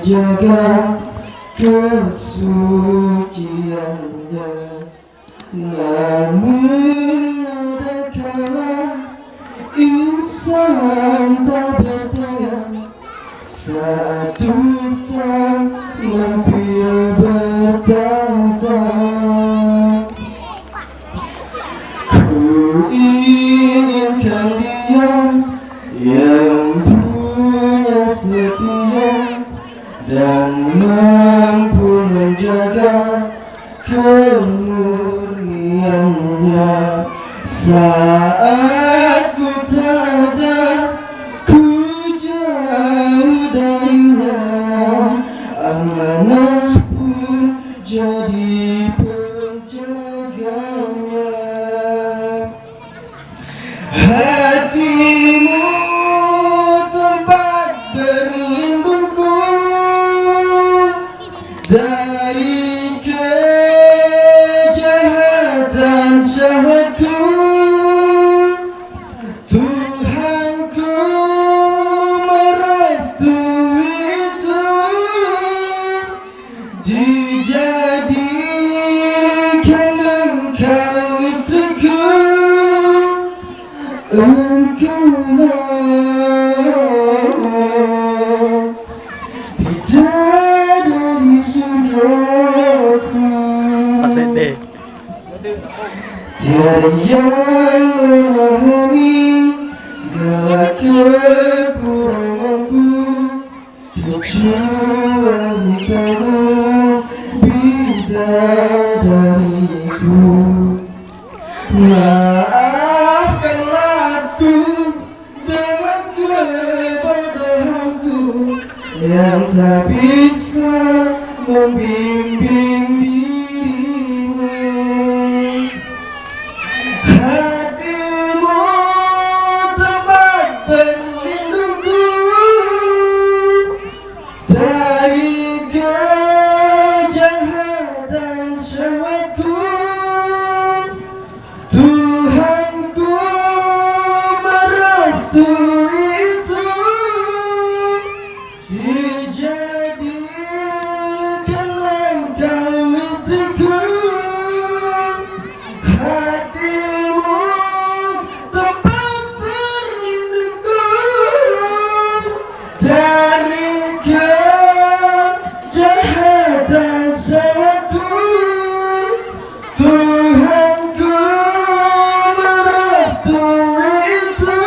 menjaga kesuciannya. Namun ada kala insan tak berdaya saat dusta mampir bertata. Ku inginkan dia yang punya setia dan mampu menjaga kemurniannya. Saat ku tak ada, ku jauh darinya, amanah pun jadi penjaganya. Hatimu tempat berlindungku dari kejahatan syahwatku. Tuhanku merestui itu, dijadikan engkau istriku. Engkaulah bidadari surgaku. Tiada yang memahami segala kekuranganku kecuali kamu, bidadariku. Maafkanlah aku dengan kebodohanku yang tak bisa membimbing dirimu. Hatimu tempat berlindungku dari kejahatan syahwatku. Tuhanku merestui itu, dijadikan engkau istriku. Hatimu tempat berlindungku dari kejahatan syahwatku. Tuhanku merestui itu,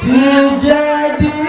dijadikan